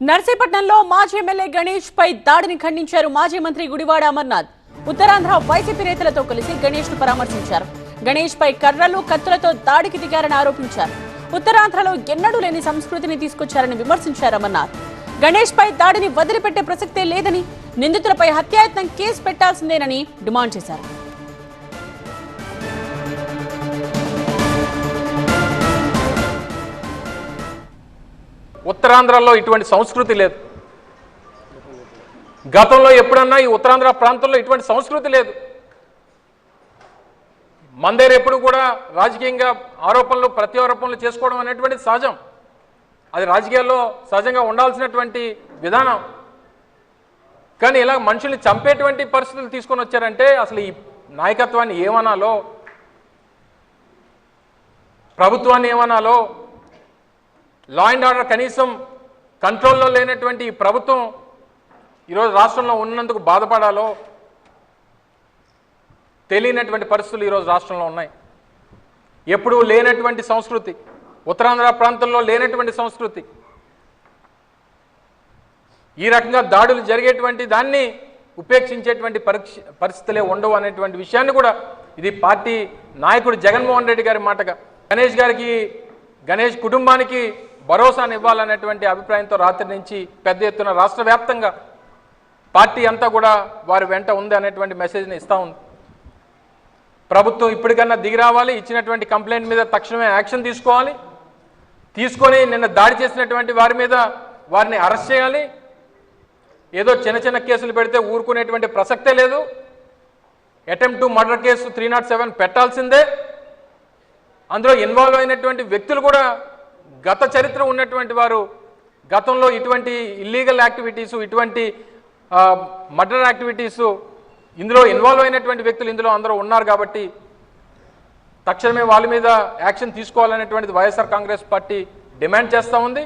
నర్సీపట్నంలో మాజీ ఎమ్మెల్యే గణేష్ పై దాడిని ఖండించారు మాజీ మంత్రి గుడివాడ అమర్నాథ్. ఉత్తరాంధ్ర వైసీపీ నేతలతో కలిసి గణేష్ ను పరామర్శించారు. గణేష్ పై కర్రలు కత్తులతో దాడికి దిగారని ఆరోపించారు. ఉత్తరాంధ్రలో ఎన్నడూ లేని సంస్కృతిని తీసుకొచ్చారని విమర్శించారు అమర్నాథ్. గణేష్ పై దాడిని వదిలిపెట్టే ప్రసక్తే లేదని, నిందితులపై హత్యాయత్నం కేసు పెట్టాల్సిందేనని డిమాండ్ చేశారు. ఉత్తరాంధ్రలో ఇటువంటి సంస్కృతి లేదు. గతంలో ఎప్పుడన్నా ఈ ఉత్తరాంధ్ర ప్రాంతంలో ఇటువంటి సంస్కృతి లేదు. మందేరు ఎప్పుడు కూడా రాజకీయంగా ఆరోపణలు ప్రత్యారోపణలు చేసుకోవడం అనేటువంటి సహజం. అది రాజకీయాల్లో సహజంగా ఉండాల్సినటువంటి విధానం. కానీ ఇలా మనుషుల్ని చంపేటువంటి పరిస్థితులు తీసుకొని వచ్చారంటే అసలు ఈ నాయకత్వాన్ని ఏమనాలో, ప్రభుత్వాన్ని ఏమనాలో, లా అండ్ ఆర్డర్ కనీసం కంట్రోల్లో లేనటువంటి ఈ ప్రభుత్వం ఈరోజు రాష్ట్రంలో ఉన్నందుకు బాధపడాలో తెలియనటువంటి పరిస్థితులు ఈరోజు రాష్ట్రంలో ఉన్నాయి. ఎప్పుడూ లేనటువంటి సంస్కృతి, ఉత్తరాంధ్ర ప్రాంతంలో లేనటువంటి సంస్కృతి, ఈ రకంగా దాడులు జరిగేటువంటి దాన్ని ఉపేక్షించేటువంటి పరిస్థితులే ఉండవు అనేటువంటి విషయాన్ని కూడా ఇది పార్టీ నాయకుడు జగన్మోహన్ రెడ్డి గారి మాటగా గణేష్ కుటుంబానికి భరోసాను ఇవ్వాలనేటువంటి అభిప్రాయంతో రాత్రి నుంచి పెద్ద ఎత్తున రాష్ట్ర వ్యాప్తంగా పార్టీ అంతా కూడా వారి వెంట ఉంది అనేటువంటి మెసేజ్ని ఇస్తూ ఉంది. ప్రభుత్వం ఇప్పటికన్నా దిగి రావాలి, ఇచ్చినటువంటి కంప్లైంట్ మీద తక్షణమే యాక్షన్ తీసుకొని నిన్న దాడి చేసినటువంటి వారి మీద వారిని అరెస్ట్ చేయాలి. ఏదో చిన్న చిన్న కేసులు పెడితే ఊరుకునేటువంటి ప్రసక్తే లేదు. అటెంప్ట్ టు మర్డర్ కేసు 307 పెట్టాల్సిందే. అందులో ఇన్వాల్వ్ అయినటువంటి వ్యక్తులు కూడా గత చరిత్ర ఉన్నటువంటి వారు, గతంలో ఇటువంటి ఇల్లీగల్ యాక్టివిటీసు, ఇటువంటి మర్డర్ యాక్టివిటీసు ఇందులో ఇన్వాల్వ్ అయినటువంటి వ్యక్తులు ఇందులో అందరూ ఉన్నారు. కాబట్టి తక్షణమే వాళ్ళ మీద యాక్షన్ తీసుకోవాలనేటువంటిది వైఎస్ఆర్ కాంగ్రెస్ పార్టీ డిమాండ్ చేస్తూ ఉంది.